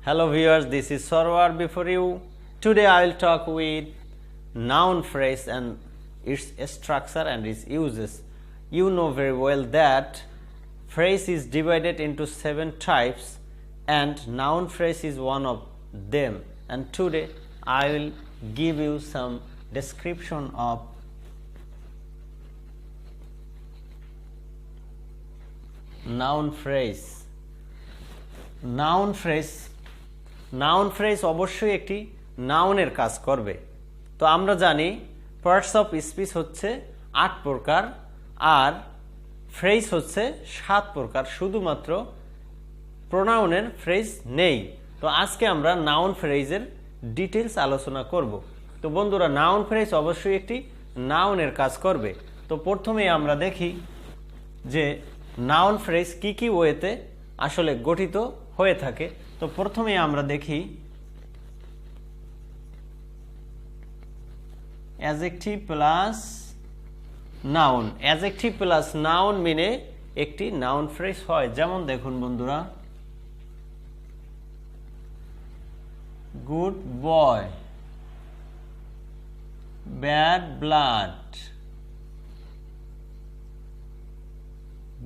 Hello viewers, this is Sarwar before you. Today I will talk with noun phrase and its structure and its uses. You know very well that phrase is divided into 7 types and noun phrase is one of them. And today I will give you some description of noun phrase. Noun phrase অবশ্যই একটি নাউনের কাজ করবে। তো আমরা জানি parts of speech হচ্ছে 8 প্রকার আর ফ্রেজ হচ্ছে 7 প্রকার, শুধুমাত্র প্রোনাউনের ফ্রেজ নেই। তো আজকে আমরা নাউন ফ্রেজের ডিটেলস আলোচনা করব। তো বন্ধুরা, নাউন ফ্রেজ অবশ্যই একটি নাউনের কাজ করবে। তো প্রথমে আমরা দেখি যে নাউন ফ্রেজ কি কি ওয়েতে আসলে গঠিত হয়ে থাকে। তো প্রথমে আমরা দেখি adjective plus noun. Adjective plus noun মিনে একটি নাউন ফ্রেজ হয়। যেমন দেখুন বন্ধুরা, good boy, bad blood,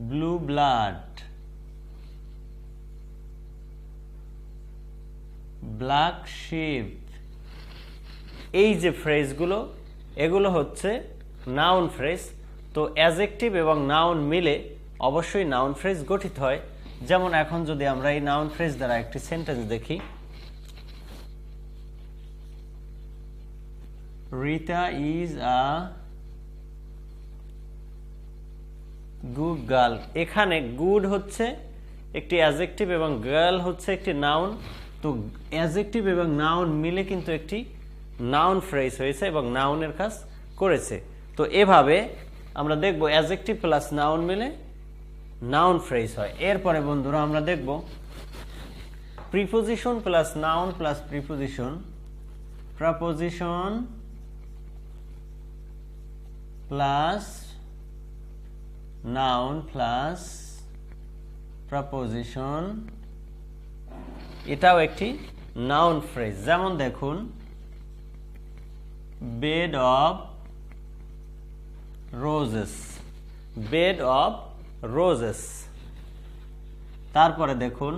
blue blood, black sheep. এই যে ফ্রেজগুলো, এগুলো হচ্ছে নাউন ফ্রেজ। তো অ্যাডজেক্টিভ এবং নাউন মিলে অবশ্যই নাউন ফ্রেজ গঠিত হয়। যেমন এখন যদি আমরা এই নাউন ফ্রেজ দ্বারা একটি সেন্টেন্স দেখি, Rita is a good girl. এখানে গুড হচ্ছে একটি অ্যাডজেক্টিভ এবং গার্ল হচ্ছে একটি নাউন। তো অ্যাডজেক্টিভ এবং নাউন মিলে কিন্তু একটি নাউন ফ্রেজ হয়েছে এবং নাউনের কাজ করেছে। তো এভাবে আমরা দেখব অ্যাডজেক্টিভ প্লাস নাউন মিলে নাউন ফ্রেজ হয়। এরপরে বন্ধুরা আমরা দেখব preposition plus noun plus preposition, proposition plus noun plus proposition, এটাও একটি নাউন ফ্রেজ। যেমন দেখুন, bed of roses, bed of roses. তারপরে দেখুন,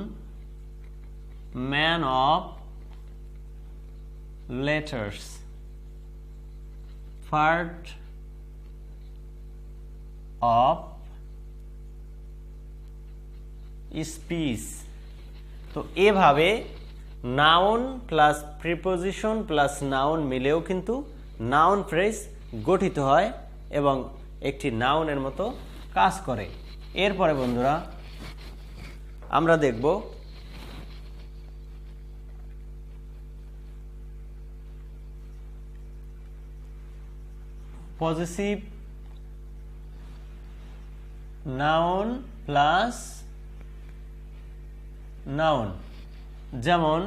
man of letters, part of speech. তো এভাবে noun plus preposition plus noun মিলেও কিন্তু নাউন ফ্রেজ গঠিত হয় এবং একটি নাউনের মতো কাজ করে। এরপরে বন্ধুরা আমরা দেখব পজিটিভ নাউন প্লাস নাউন। যেমন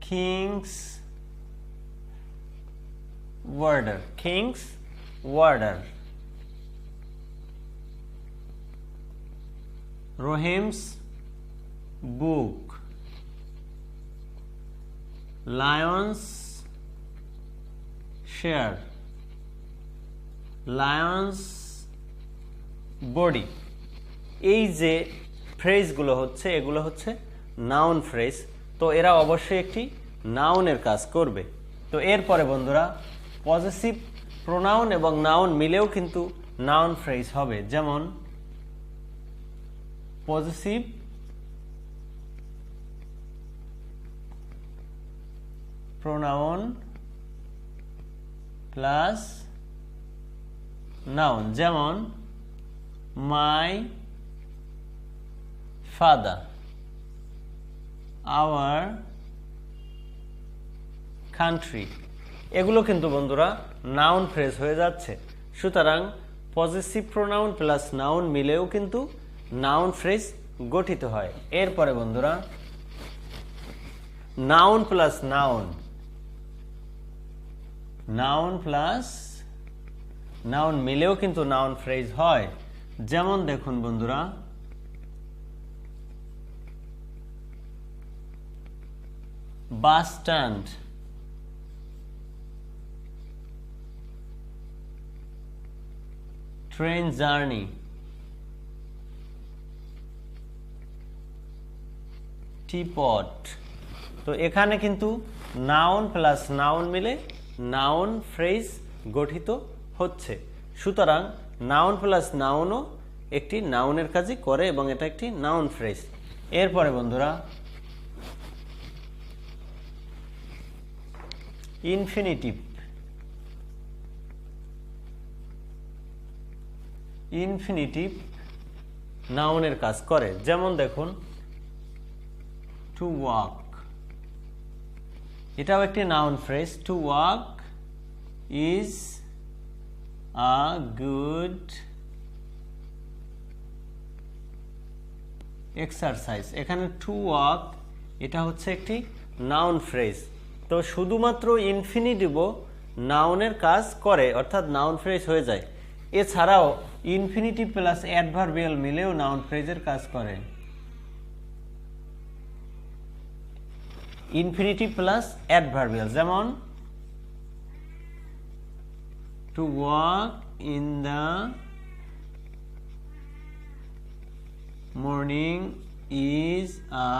king's order, king's order, Rahim's book, lion's share, lion's body. এই যে ফ্রেজগুলো হচ্ছে, এগুলো হচ্ছে নাউন ফ্রেজ। তো এরা অবশ্যই একটি নাউনের কাজ করবে। তো এরপরে বন্ধুরা পজেসিভ প্রোনাউন এবং নাউন মিলেও কিন্তু নাউন ফ্রেজ হবে। যেমন পজেসিভ প্রোনাউন প্লাস নাউন। যেমন মাই ফাদার, আওয়ার কান্ট্রি। এগুলো কিন্তু বন্ধুরা নাউন ফ্রেজ হয়ে যাচ্ছে। সুতরাং পজেসিভ প্রোনাউন প্লাস নাউন মিলেও কিন্তু নাউন ফ্রেজ গঠিত হয়। এরপরে বন্ধুরা noun plus noun, noun plus noun মিলেও কিন্তু নাউন ফ্রেজ হয়। যেমন দেখুন বন্ধুরা, bus stand, train journey, teapot. তো এখানে কিন্তু নাউন প্লাস নাউন মিলে নাউন ফ্রেজ গঠিত হচ্ছে। সুতরাং নাউন প্লাস নাউনও একটি নাউনের কাজই করে এবং এটা একটি নাউন ফ্রেজ। এরপরে বন্ধুরা ইনফিনিটিভ। ইনফিনিটিভ নাউনের কাজ করে, যেমন দেখুন টু ওয়াক, এটাও একটি noun phrase. To walk is a good exercise. এখানে টু ওয়াক এটা হচ্ছে একটি নাউন ফ্রেজ। তো শুধুমাত্র ইনফিনিটিভও নাউনের কাজ করে, অর্থাৎ নাউন ফ্রেজ হয়ে যায়। এছাড়াও ইনফিনিটিভ প্লাস অ্যাডভার্বিয়াল মিলেও নাউন ফ্রেজের কাজ করে। ইনফিনিটিভ প্লাস অ্যাডভার্বিয়াল, যেমন to walk in the morning is a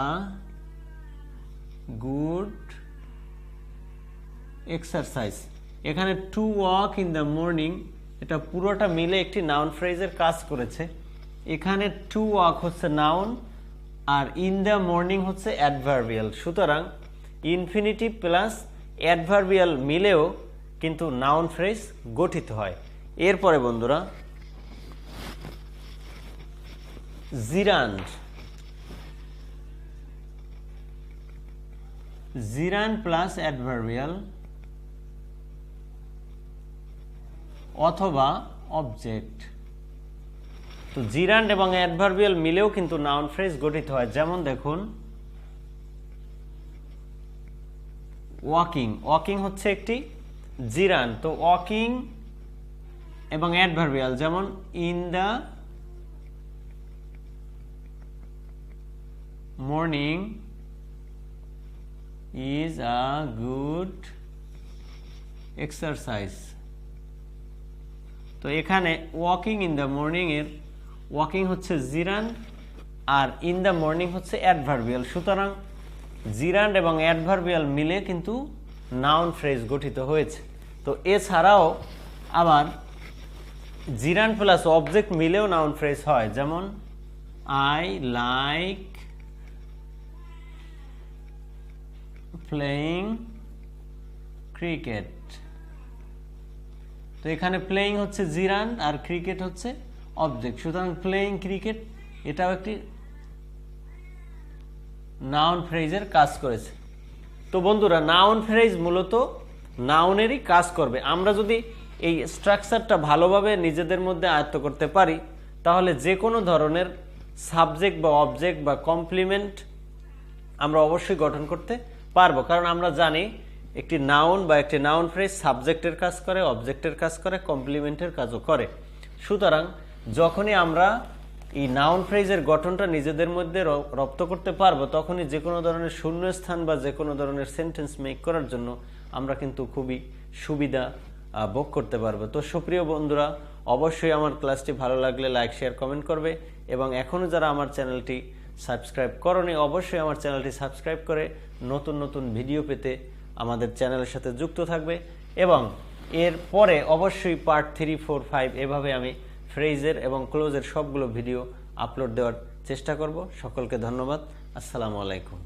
good exercise. এখানে to walk in the morning এটা পুরোটা মিলে একটি নাউন ফ্রেজের কাজ করেছে। এখানে টু ওয়াক হচ্ছে নাউন আর ইন দ্য মর্নিং হচ্ছে অ্যাডভার্বিয়াল। সুতরাং ইনফিনিটিভ প্লাস অ্যাডভার্বিয়াল মিলেও কিন্তু নাউন ফ্রেজ গঠিত হয়। এরপরে বন্ধুরা জিরান্ড। জিরান্ড প্লাস অ্যাডভার্বিয়াল অথবা অবজেক্ট। তো জিরান্ড এবং অ্যাডভার্বিয়াল মিলেও কিন্তু নাউন ফ্রেজ গঠিত হয়, যেমন দেখুন ওয়াকিং। ওয়াকিং হচ্ছে একটি জিরান্ড। তো ওয়াকিং এবং অ্যাডভার্বিয়াল, যেমন in the morning is a good exercise. তো এখানে ওয়াকিং ইন দ্য মর্নিং এর ওয়াকিং হচ্ছে জিরান্ড আর ইন দ্য মর্নিং হচ্ছে অ্যাডভার্বিয়াল। সুতরাং জিরান্ড এবং অ্যাডভার্বিয়াল মিলে কিন্তু নাউন ফ্রেজ গঠিত হয়েছে। তো এছাড়াও আবার জিরান্ড প্লাস অবজেক্ট মিলেও নাউন ফ্রেজ হয়, যেমন আই লাইক প্লেয়িং ক্রিকেট। তো এখানে প্লেয়িং হচ্ছে জিরান্ড আর ক্রিকেট হচ্ছে অবজেক্ট। সুতরাং প্লেয়িং ক্রিকেট এটাও একটি নাউন ফ্রেজের কাজ করেছে। তো বন্ধুরা নাউন ফ্রেজ মূলত নাউনেরই কাজ করবে। আমরা যদি এই স্ট্রাকচারটা ভালোভাবে নিজেদের মধ্যে আয়ত্ত করতে পারি তাহলে যে কোনো ধরনের সাবজেক্ট বা অবজেক্ট বা কমপ্লিমেন্ট আমরা অবশ্যই গঠন করতে পারবো। কারণ আমরা জানি একটি নাউন বা একটি নাউন ফ্রেজ সাবজেক্টের কাজ করে, অবজেক্টের কাজ করে, কমপ্লিমেন্টের কাজও করে। সুতরাং যখনই আমরা এই নাউন ফ্রেজের গঠনটা নিজেদের মধ্যে রপ্ত করতে পারবো তখনই যে কোনো ধরনের শূন্যস্থান বা যে কোনো ধরনের সেন্টেন্স মেক করার জন্য আমরা কিন্তু খুবই সুবিধা ভোগ করতে পারবো। তো সুপ্রিয় বন্ধুরা, অবশ্যই আমার ক্লাসটি ভালো লাগলে লাইক, শেয়ার, কমেন্ট করবে এবং এখনও যারা আমার চ্যানেলটি সাবস্ক্রাইব করোনি অবশ্যই আমার চ্যানেলটি সাবস্ক্রাইব করে নতুন নতুন ভিডিও পেতে আমাদের চ্যানেলের সাথে যুক্ত থাকবে। এবং এর পরে অবশ্যই পার্ট 3, 4, 5 এভাবে আমি ফ্রেজের এবং ক্লোজের সবগুলো ভিডিও আপলোড দেওয়ার চেষ্টা করব। সকলকে ধন্যবাদ। আসসালামু আলাইকুম।